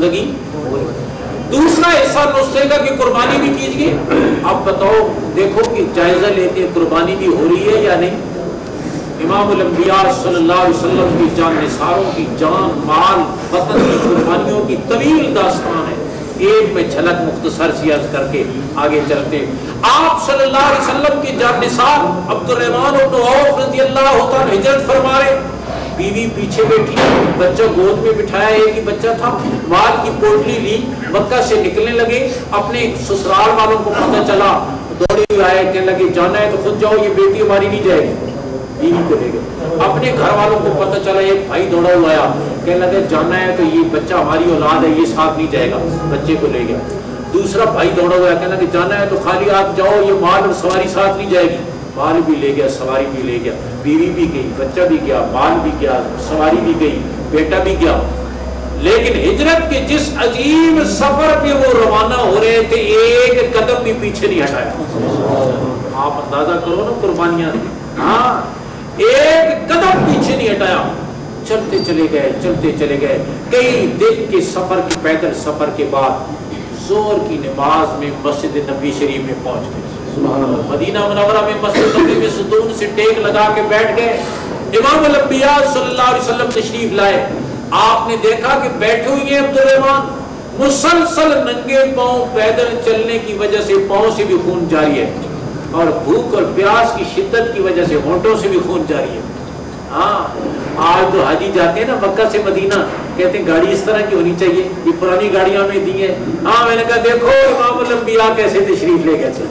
زندگی دوسرا حصہ نسخے کا کہ قربانی بھی کیجیے. اب بتاؤ دیکھو کہ جائزہ لیتے ہیں قربانی بھی ہو رہی ہے یا نہیں. امام الانبیاء صلی اللہ علیہ وسلم کی جان نثاروں کی جان مال وطن کی قربانیوں کی طویل داستان ہے. ایک میں جھلک مختصر سی عرض کر کے آگے چلتے. آپ صلی اللہ علیہ وسلم کی جان نثار عبد الرحمن بن عوف رضی اللہ تعالیٰ ہجرت فرما رہے. بیوی پیچھے بیٹھی, بچہ گود میں بٹھایا, ایک ہی بچہ تھا. مال کی پوٹلی لی, مکہ سے نکلنے لگے. اپنے سسرال والوں کو پتہ چلا, دوڑے ہوئے آئے, کہنے لگے جانا ہے تو خود جاؤ, یہ بیٹی ہماری نہیں جائے گی. بیوی کو لے گئے. اپنے گھر والوں کو پتہ چلا, ایک بھائی دوڑا ہوا آیا, کہنے لگے جانا ہے تو یہ بچہ ہماری اولاد ہے, یہ ساتھ نہیں جائے گا. بچے کو لے گیا. دوسرا بھائی دوڑا ہوا ہے, کہنے لگے جانا ہے تو خالی آپ جاؤ, یہ مال اور سواری ساتھ نہیں جائے گی. مال بھی لے گیا, سواری بھی لے گیا, بیوی بھی گئی, بچہ بھی گیا, مال بھی گیا, سواری بھی گئی, بیٹا بھی گیا. لیکن ہجرت کے جس عظیم سفر پہ وہ روانہ ہو رہے تھے, ایک قدم بھی پیچھے نہیں ہٹایا. آپ اندازہ کرو نا قربانیاں. ہاں, ایک قدم پیچھے نہیں ہٹایا. چلتے چلے گئے, چلتے چلے گئے. کئی دن کے سفر کے پیدل سفر کے بعد زور کی نماز میں مسجد نبی شریف میں پہنچ گئے. مدینہ منورہ میں مسجد نبی میں ستون سے ٹیک لگا کے بیٹھ گئے. امام الانبیاء صلی اللہ علیہ وسلم تشریف لائے. آپ نے دیکھا کہ بیٹھے ہوئے ہیں عبد الرحمن, مسلسل ننگے پاؤں پیدل چلنے کی وجہ سے پاؤں سے بھی خون جاری ہے, اور بھوک اور پیاس کی شدت کی وجہ سے ہونٹوں سے بھی خون جاری ہے. ہاں, آج تو حاجی جاتے ہیں نا مکہ سے مدینہ, کہتے ہیں گاڑی اس طرح کی ہونی چاہیے, یہ پرانی گاڑیاں میں دی ہیں. ہاں, میں نے کہا دیکھو امام الانبیاء کیسے تشریف لے گئے تھے,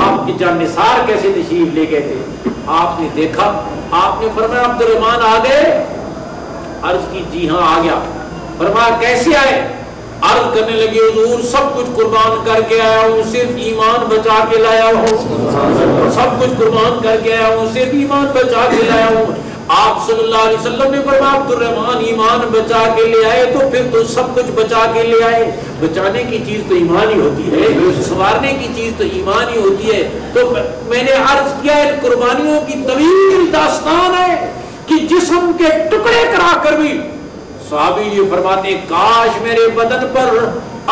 آپ کی جان نثار کیسے تشریف لے گئے تھے. آپ نے دیکھا, آپ نے فرمایا عبد الرحمن آ گئے. عرض کی جی ہاں آ گیا. فرمایا کیسے آئے. عرض کرنے لگے حضور سب کچھ قربان کر کے آیا ہوں, صرف ایمان بچا کے لایا ہوں. سب کچھ قربان کر کے آیا ہوں, صرف ایمان بچا کے لایا ہوں. آپ صلی اللہ علیہ وسلم نے فرمایا عبد الرحمن ایمان بچا کے لے آئے تو پھر تو سب کچھ بچا کے لے آئے. بچانے کی چیز تو ایمان ہی ہوتی ہے, سنوارنے کی چیز تو ایمان ہی ہوتی ہے. تو میں نے عرض کیا ان قربانیوں کی طویل داستان ہے کہ جسم کے ٹکڑے کرا کر بھی صحابی یہ فرماتے ہیں کاش میرے بدن پر,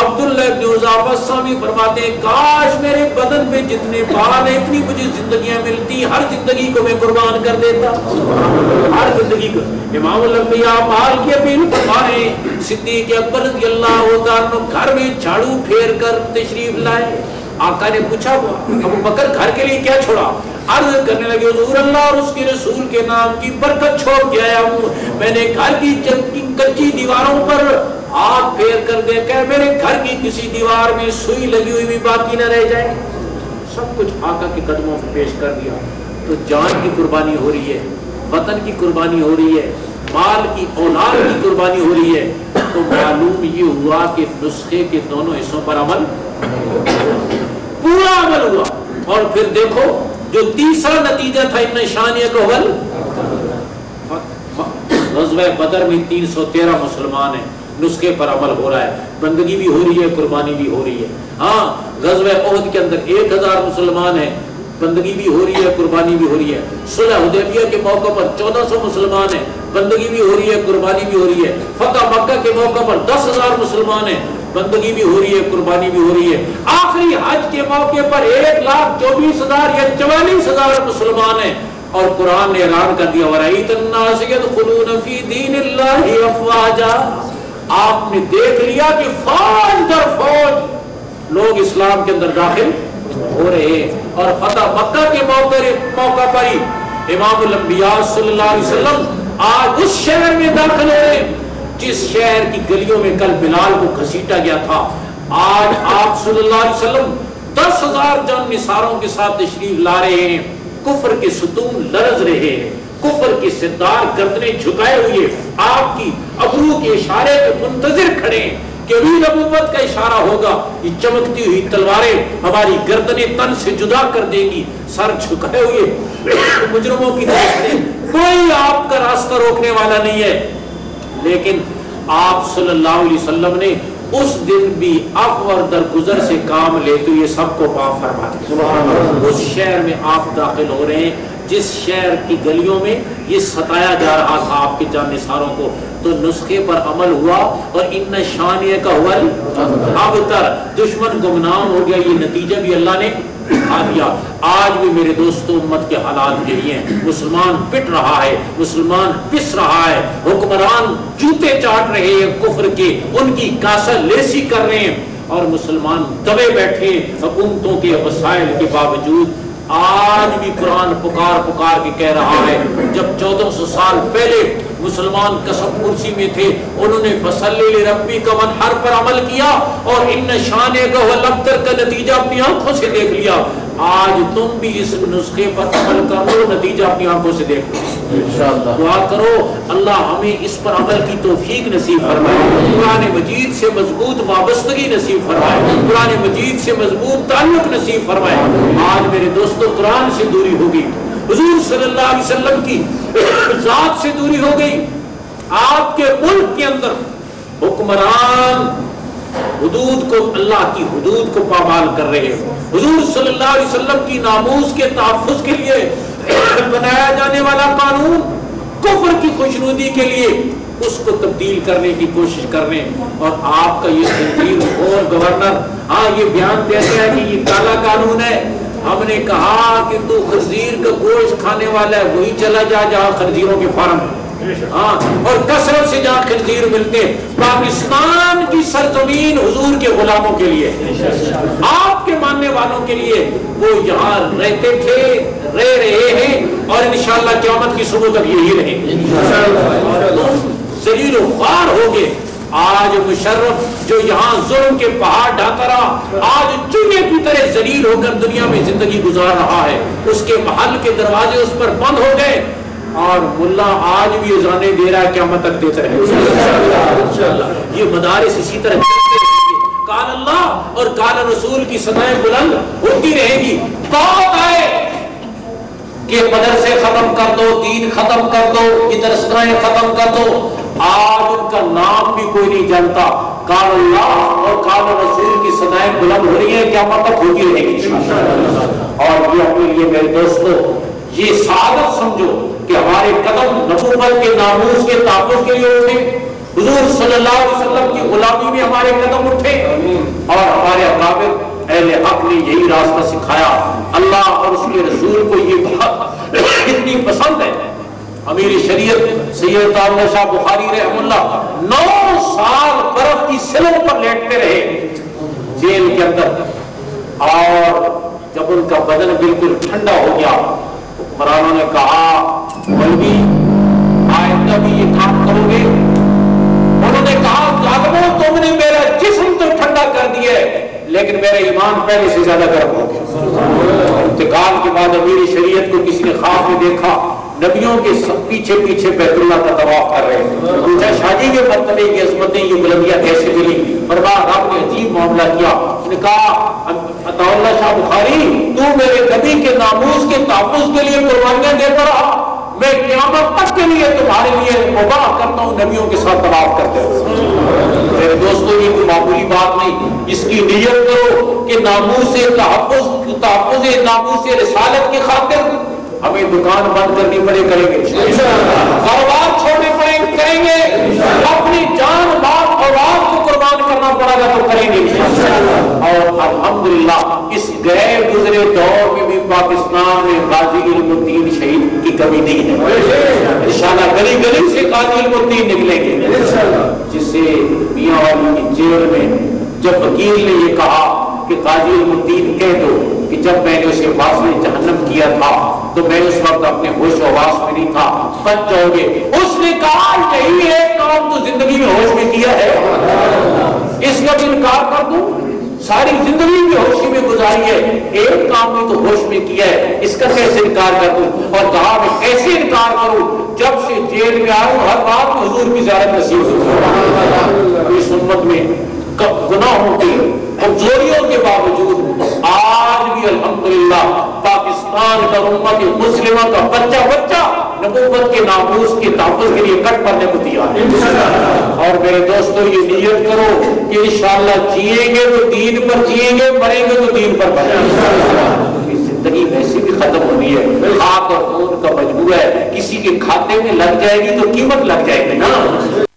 عبداللہ ابن حذافہ صحابی فرماتے ہیں کاش میرے بدن پہ جتنے بال ہیں اتنی مجھے زندگیاں ملتی, ہر زندگی کو میں قربان کر دیتا, ہر زندگی کو. امام الانبیاء مال کی اپیل فرما رہے ہیں. صدیق اکبر رضی اللہ عنہ گھر میں جھاڑو پھیر کر تشریف لائے. آقا نے پوچھا ابو بکر گھر کے لیے کیا چھوڑا. عرض کرنے لگے حضور اللہ اور اس کے رسول کے نام کی برکت چھوڑ کے آیا ہوں. میں نے گھر کی کچی دیواروں پر ہاتھ پھیر کر دیکھا, میرے گھر کی کسی دیوار میں سوئی لگی ہوئی بھی باقی نہ رہ جائے. سب کچھ آقا کے قدموں پہ پیش کر دیا. تو جان کی قربانی ہو رہی ہے, وطن کی قربانی ہو رہی ہے, مال کی اولاد کی قربانی ہو رہی ہے. تو معلوم یہ ہوا کہ نسخے کے دونوں حصوں پر عمل, پورا عمل ہوا. اور پھر دیکھو جو تیسرا نتیجہ تھا ان شانیہ کو حل, غزوہ بدر میں 313 مسلمان ہیں, نسخے پر عمل ہو رہا ہے, بندگی بھی ہو رہی ہے, قربانی بھی ہو رہی ہے. ہاں, غزوہ احد کے اندر 1000 مسلمان ہیں, بندگی بھی ہو رہی ہے, قربانی بھی ہو رہی ہے. صلح حدیبیہ کے موقع پر 1400 مسلمان ہیں, بندگی بھی ہو رہی ہے, قربانی بھی ہو رہی ہے. فتح مکہ کے موقع پر 10,000 مسلمان ہیں, بندگی بھی ہو رہی ہے, قربانی بھی ہو رہی ہے. آخری حج کے موقع پر 1,24,000 یا 44,000 مسلمان ہیں, اور قرآن نے اعلان کر دیا وَرَأَيْتَ النَّاسَ يَدْخُلُونَ فِي دِينِ اللَّهِ أَفْوَاجًا. آپ نے دیکھ لیا کہ فوج در فوج لوگ اسلام کے اندر داخل ہو رہے ہیں. اور فتح مکہ کے موقع پر ہی امام الانبیاء صلی اللہ علیہ وسلم آج اس شہر میں داخل ہو رہے ہیں جس شہر کی گلیوں میں کل بلال کو گھسیٹا گیا تھا. آج آپ صلی اللہ علیہ وسلم 10,000 جان نثاروں کے ساتھ تشریف لا رہے ہیں. کفر کے ستون لرز رہے ہیں, کفر کے ستار گردنیں جھکائے ہوئے آپ کی ابرو کے اشارے پہ منتظر کھڑے ہیں کہ ابھی نبوت کا اشارہ ہوگا, یہ چمکتی ہوئی تلواریں ہماری گردنیں تن سے جدا کر دیں گی. سر جھکائے ہوئے مجرموں کی طرف سے کوئی آپ کا راستہ روکنے والا نہیں ہے. لیکن آپ صلی اللہ علیہ وسلم نے اس دن بھی عفو اور درگزر سے کام لیتے ہوئے سب کو معاف فرما دیا. اس شہر میں آپ داخل ہو رہے ہیں جس شہر کی گلیوں میں یہ ستایا جا رہا تھا آپ کے جان نثاروں کو, تو نسخے پر عمل ہوا اور ان شانیہ کا حول ابتر، دشمن گمنام ہو گیا. یہ نتیجہ بھی اللہ نے دکھا دیا. آج بھی میرے دوستوں امت کے حالات یہی ہیں. مسلمان پٹ رہا ہے، مسلمان پس رہا ہے، حکمران جوتے چاٹ رہے ہیں کفر کے، ان کی کاسہ لیسی کر رہے ہیں، اور مسلمان دبے بیٹھے حکومتوں کے وسائل کے باوجود. آج بھی قرآن پکار پکار کے کہہ رہا ہے، جب 1400 سال پہلے مسلمان قسم کرسی میں تھے، انہوں نے فصلی لربک وانحر پر عمل کیا اور ان شانے کا والابتر کا نتیجہ اپنی آنکھوں سے دیکھ لیا. آج تم بھی اس نسخے پر عمل کرو، نتیجہ اپنی آنکھوں سے دیکھ لو. انشاءاللہ دعا کرو اللہ ہمیں اس پر عمل کی توفیق نصیب فرمائے، قرآن مجید سے مضبوط وابستگی نصیب فرمائے، قرآن مجید سے مضبوط تعلق نصیب فرمائے. آج میرے دوستو قرآن سے دوری ہوگی، حضور صلی اللہ علیہ وسلم کی ذات سے دوری ہو گئی. آپ کے ملک کے اندر حکمران حدود کو، اللہ کی حدود کو پامال کر رہے ہیں. حضور صلی اللہ علیہ وسلم کی ناموس کے تحفظ کے لیے بنایا جانے والا قانون کفر کی خوشنودی کے لیے اس کو تبدیل کرنے کی کوشش کر رہے ہیں. اور آپ کا یہ خنزیر اور گورنر یہ بیان دیتا ہے کہ یہ کالا قانون ہے. ہم نے کہا کہ تو خنزیر کا گوشت کھانے والا ہے، وہی چلا جا جہاں خنزیروں کے فارم اور کثرت سے جہاں خنزیر ملتے. پاکستان کی سرزمین حضور کے غلاموں کے لیے، آپ کے ماننے والوں کے لیے، وہ یہاں رہتے تھے، رہ رہے ہیں، اور انشاءاللہ قیامت کی صبح تک یہی رہیں گے. ذلیل و خوار ہو گئے. آج مشرف جو یہاں ظلم کے پہاڑ ڈھاتا رہا، آج چوہے کی طرح ذلیل ہو کر دنیا میں زندگی گزار رہا ہے. اس کے محل کے دروازے اس پر بند ہو گئے، اور ملا آج بھی اذانیں دے رہا ہے، قیامت تک دیتے رہے. یہ مدارس اسی طرح قال اللہ اور قال رسول کی صدائیں بلند ہوتی رہے گی. بات آئے کہ مدرسے ختم کر دو، دین ختم کر دو، مدرسیں ختم کر دو، آج ان کا نام بھی کوئی نہیں جانتا. قال اللہ اور قال رسول کی صدائیں بلند ہو رہی ہیں، قیامت تک ہوتی رہے گی. اور یہ اپنے لیے میرے دوستو یہ سعادت سمجھو کہ ہمارے قدم نبوت کے ناموس کے تحفظ کے لیے اٹھے، حضور صلی اللہ علیہ وسلم کی غلامی میں ہمارے قدم اٹھے، اور ہمارے اکابر اہل حق نے یہی راستہ سکھایا. اللہ اور اس کے رسول کو یہ بات اتنی پسند ہے. امیر شریعت سید تعالی شاہ بخاری رحم اللہ 9 سال برف کی سلوں پر لیٹتے رہے جیل کے اندر، اور جب ان کا بدن بالکل ٹھنڈا ہو گیا، حکمرانوں نے کہا مولوی آئندہ بھی یہ کام کرو گے؟ انہوں نے کہا ظالمو تم نے میرا جسم تو ٹھنڈا کر دیا ہے، لیکن میرا ایمان پہلے سے زیادہ گرم ہو گیا. انتقال کے بعد امیر شریعت کو کسی نے خواب میں دیکھا، نبیوں کے پیچھے پیچھے بیت اللہ کا طواف کر رہے ہیں. پوچھا شادی کے مرتبے کی عظمتیں یہ بلندیاں کیسے ملی؟ فرمایا آپ نے عجیب معاملہ کیا. اس نے کہا عطا اللہ شاہ بخاری تو میرے نبی کے ناموس کے تحفظ کے لیے قربانیاں دیتا رہا، میں قیامت تک کے لیے تمہارے لیے مباح کرتا ہوں نبیوں کے ساتھ طواف کرتے ہو. میرے دوستو یہ کوئی معمولی بات نہیں. اس کی نیت کرو کہ ناموس تحفظ ناموس رسالت کی خاطر ہمیں دکان بند کرنی پڑے کریں گے، کاروبار چھوڑنے پڑے کریں گے، اپنی جان مال اولاد کو قربان کرنا پڑے گا تو کریں گے. اور الحمدللہ اس گئے گزرے دور میں بھی پاکستان میں غازی علم الدین شہید کی کمی نہیں ہے. انشاءاللہ گلی گلی سے غازی علم الدین نکلیں گے. جسے میاں والی کی جیل میں جب وکیل نے یہ کہا کہ غازی علم الدین کہہ دو کہ جب میں نے اسے فاصلے جہنم کیا تھا تو میں اس وقت اپنے ہوش و حواس میں نہیں تھا، بچ جاؤ گے. اس نے کہا یہی ایک کام تو زندگی میں ہوش میں کیا ہے، اس کا بھی انکار کر دوں؟ ساری زندگی بھی ہوشی میں گزاری ہے، ایک کام بھی تو ہوش میں کیا ہے، اس کا کیسے انکار کر دوں؟ اور کہا میں کیسے انکار کروں؟ جب سے جیل میں آیا ہوں ہر بات حضور کی زیارت نصیب ہو. اس امت میں گناہوں کی کمزوریوں کے باوجود آج بھی الحمدللہ پاکستان کا امت مسلمہ کا بچہ نبوت کے ناموس کے تحفظ کے لیے کٹ کرنے کو تیار ہے. اور میرے دوستو یہ نیت کرو کہ انشاءاللہ جیئیں گے تو دین پر جیئیں گے، مریں گے تو دین پر مریں گے. زندگی ویسے بھی ختم ہونی ہے، خاک اور خون کا مجموعہ ہے، کسی کے کھاتے میں لگ جائے گی تو قیمت لگ جائے گی نا.